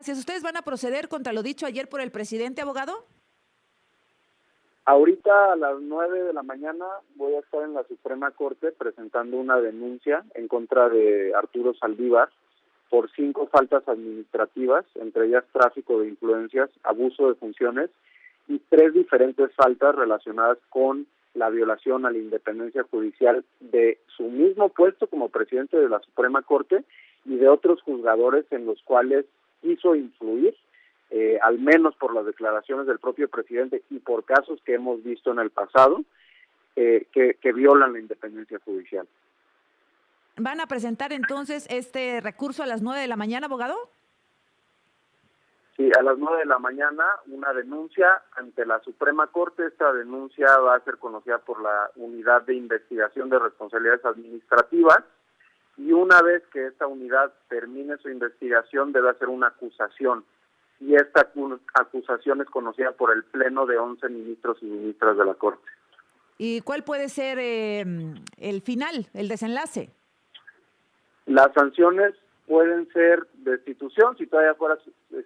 Si ustedes van a proceder contra lo dicho ayer por el presidente, abogado. Ahorita a las 9 de la mañana voy a estar en la Suprema Corte presentando una denuncia en contra de Arturo Saldívar por 5 faltas administrativas, entre ellas tráfico de influencias, abuso de funciones y 3 diferentes faltas relacionadas con la violación a la independencia judicial de su mismo puesto como presidente de la Suprema Corte y de otros juzgadores en los cuales quiso influir, al menos por las declaraciones del propio presidente y por casos que hemos visto en el pasado, que violan la independencia judicial. ¿Van a presentar entonces este recurso a las 9 de la mañana, abogado? Sí, a las 9 de la mañana una denuncia ante la Suprema Corte. Esta denuncia va a ser conocida por la Unidad de Investigación de Responsabilidades Administrativas y una vez que esta unidad termine su investigación debe hacer una acusación. Y esta acusación es conocida por el Pleno de 11 ministros y ministras de la Corte. ¿Y cuál puede ser el final, el desenlace? Las sanciones pueden ser destitución, si todavía fuera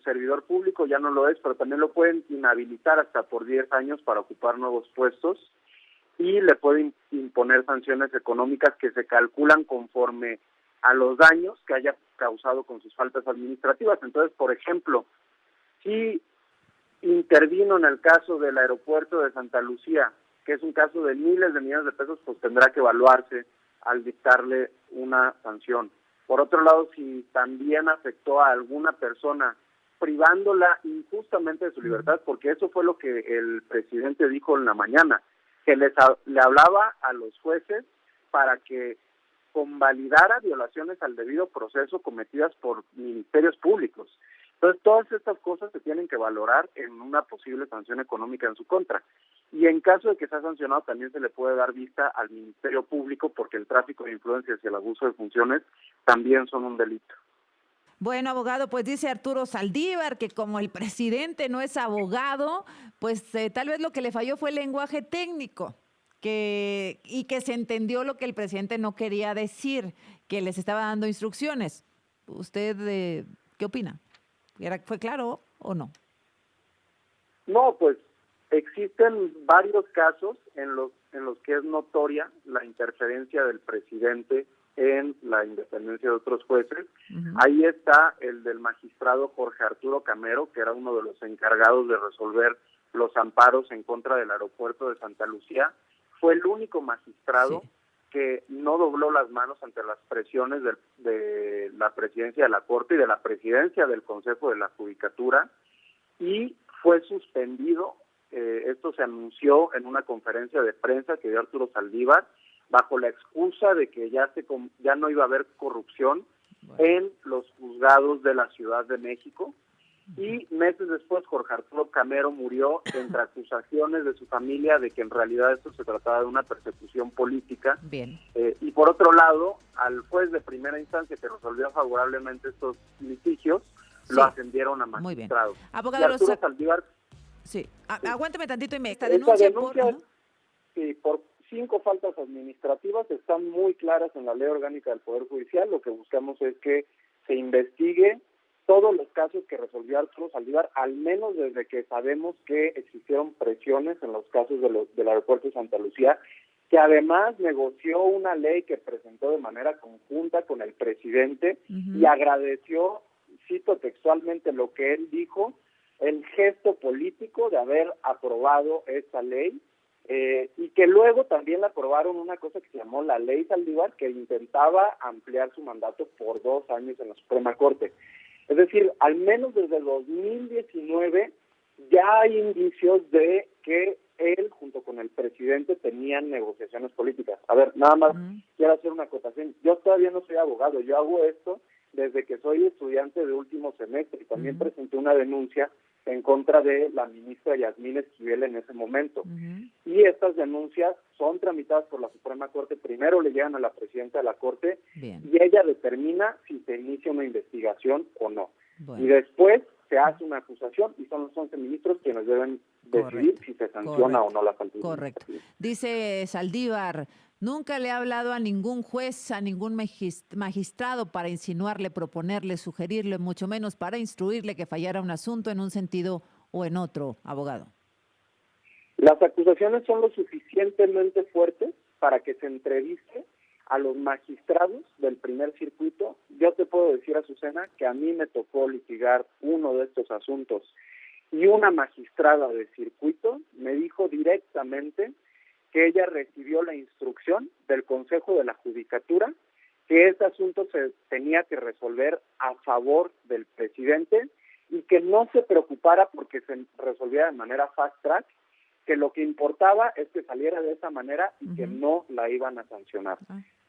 servidor público, ya no lo es, pero también lo pueden inhabilitar hasta por 10 años para ocupar nuevos puestos y le pueden imponer sanciones económicas que se calculan conforme a los daños que haya causado con sus faltas administrativas. Entonces, por ejemplo, si intervino en el caso del aeropuerto de Santa Lucía, que es un caso de miles de millones de pesos, pues tendrá que evaluarse al dictarle una sanción. Por otro lado, si también afectó a alguna persona privándola injustamente de su libertad, porque eso fue lo que el presidente dijo en la mañana, que le hablaba a los jueces para que convalidara violaciones al debido proceso cometidas por ministerios públicos. Entonces, todas estas cosas se tienen que valorar en una posible sanción económica en su contra. Y en caso de que sea sancionado, también se le puede dar vista al Ministerio Público, porque el tráfico de influencias y el abuso de funciones también son un delito. Bueno, abogado, pues dice Arturo Saldívar que como el presidente no es abogado, pues tal vez lo que le falló fue el lenguaje técnico. Y que se entendió lo que el presidente no quería decir, que les estaba dando instrucciones. ¿Usted qué opina? ¿Fue claro o no? No, pues existen varios casos en los que es notoria la interferencia del presidente en la independencia de otros jueces. Uh-huh. Ahí está el del magistrado Jorge Arturo Camero, que era uno de los encargados de resolver los amparos en contra del aeropuerto de Santa Lucía. Fue el único magistrado que no dobló las manos ante las presiones de la presidencia de la Corte y de la presidencia del Consejo de la Judicatura, y fue suspendido. Esto se anunció en una conferencia de prensa que dio Arturo Saldívar, bajo la excusa de que ya no iba a haber corrupción en los juzgados de la Ciudad de México. Y meses después Jorge Arturo Camero murió entre acusaciones de su familia de que en realidad esto se trataba de una persecución política. Bien. Y por otro lado, al juez de primera instancia que resolvió favorablemente estos litigios, lo ascendieron a magistrado. Muy bien. Abogado Arturo Saldívar... Sí, aguánteme tantito y me esta denuncia por 5 faltas administrativas están muy claras en la Ley Orgánica del Poder Judicial. Lo que buscamos es que se investigue todos los casos que resolvió Arturo Saldívar, al menos desde que sabemos que existieron presiones en los casos del aeropuerto de Santa Lucía, que además negoció una ley que presentó de manera conjunta con el presidente. Uh-huh. Y agradeció, cito textualmente lo que él dijo, el gesto político de haber aprobado esta ley, y que luego también le aprobaron una cosa que se llamó la Ley Saldívar, que intentaba ampliar su mandato por 2 años en la Suprema Corte. Es decir, al menos desde 2019 ya hay indicios de que él, junto con el presidente, tenían negociaciones políticas. A ver, nada más quiero hacer una acotación. Yo todavía no soy abogado, yo hago esto desde que soy estudiante de último semestre y también presenté una denuncia en contra de la ministra Yasmín Esquivel en ese momento. Y estas denuncias son tramitadas por la Suprema Corte. Primero le llegan a la presidenta de la Corte. Bien. Y ella determina si se inicia una investigación o no. Bueno. Y después se hace una acusación y son los 11 ministros quienes deben decidir si se sanciona o no la falta Correcto. administrativa. Dice Saldívar, nunca le ha hablado a ningún juez, a ningún magistrado para insinuarle, proponerle, sugerirle, mucho menos para instruirle que fallara un asunto en un sentido o en otro, abogado. Las acusaciones son lo suficientemente fuertes para que se entreviste a los magistrados del primer circuito. Yo te puedo decir, Azucena, que a mí me tocó litigar uno de estos asuntos y una magistrada de circuito me dijo directamente que ella recibió la instrucción del Consejo de la Judicatura que ese asunto se tenía que resolver a favor del presidente y que no se preocupara porque se resolviera de manera fast track, que lo que importaba es que saliera de esa manera y que no la iban a sancionar.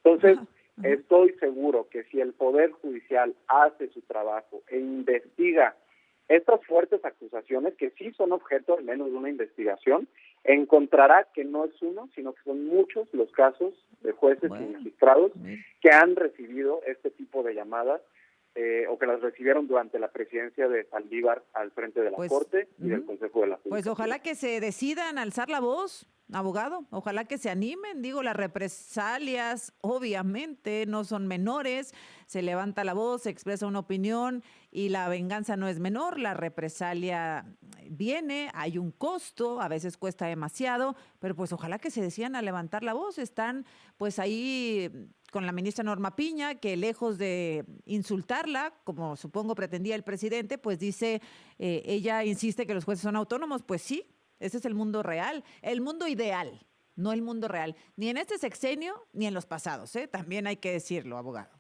Entonces, estoy seguro que si el Poder Judicial hace su trabajo e investiga estas fuertes acusaciones, que sí son objeto al menos de una investigación, encontrará que no es uno, sino que son muchos los casos de jueces y magistrados que han recibido este tipo de llamadas o que las recibieron durante la presidencia de Saldívar al frente de la Corte y del Consejo de la Judicatura. Pues ojalá que se decidan a alzar la voz, abogado, ojalá que se animen, digo, las represalias obviamente no son menores, se levanta la voz, se expresa una opinión y la venganza no es menor, la represalia viene, hay un costo, a veces cuesta demasiado, pero pues ojalá que se decidan a levantar la voz, están pues ahí con la ministra Norma Piña, que lejos de insultarla, como supongo pretendía el presidente, pues dice, ella insiste que los jueces son autónomos, pues sí, ese es el mundo real, el mundo ideal, no el mundo real, ni en este sexenio ni en los pasados, también hay que decirlo, abogado.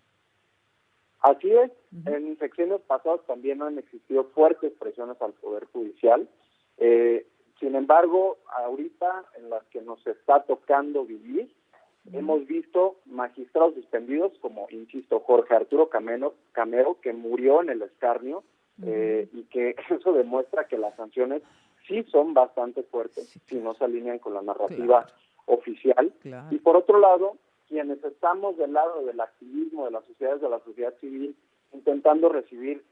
Así es, en sexenios pasados también han existido fuertes presiones al Poder Judicial, sin embargo, ahorita en las que nos está tocando vivir, hemos visto magistrados suspendidos como, insisto, Jorge Arturo Camero, que murió en el escarnio, y que eso demuestra que las sanciones sí son bastante fuertes si no se alinean con la narrativa oficial. Y por otro lado, quienes estamos del lado del activismo de las sociedades, de la sociedad civil, intentando resistir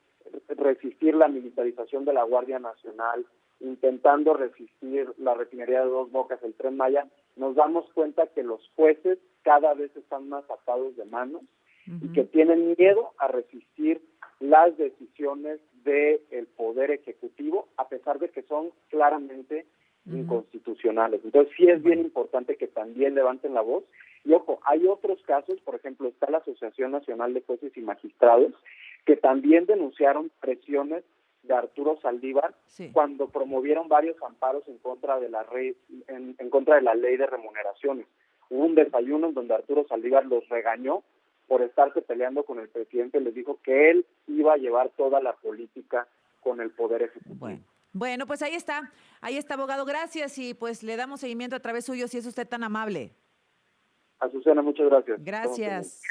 la militarización de la Guardia Nacional, intentando resistir la refinería de Dos Bocas, el Tren Maya, nos damos cuenta que los jueces cada vez están más atados de manos y que tienen miedo a resistir las decisiones del Poder Ejecutivo, a pesar de que son claramente inconstitucionales. Entonces sí es bien importante que también levanten la voz. Y ojo, hay otros casos, por ejemplo, está la Asociación Nacional de Jueces y Magistrados, que también denunciaron presiones de Arturo Saldívar cuando promovieron varios amparos en contra de en contra de la ley de remuneraciones. Hubo un desayuno en donde Arturo Saldívar los regañó por estarse peleando con el presidente, les dijo que él iba a llevar toda la política con el Poder Ejecutivo. Bueno, pues ahí está, abogado, gracias y pues le damos seguimiento a través suyo si es usted tan amable. Azucena, muchas gracias. Gracias.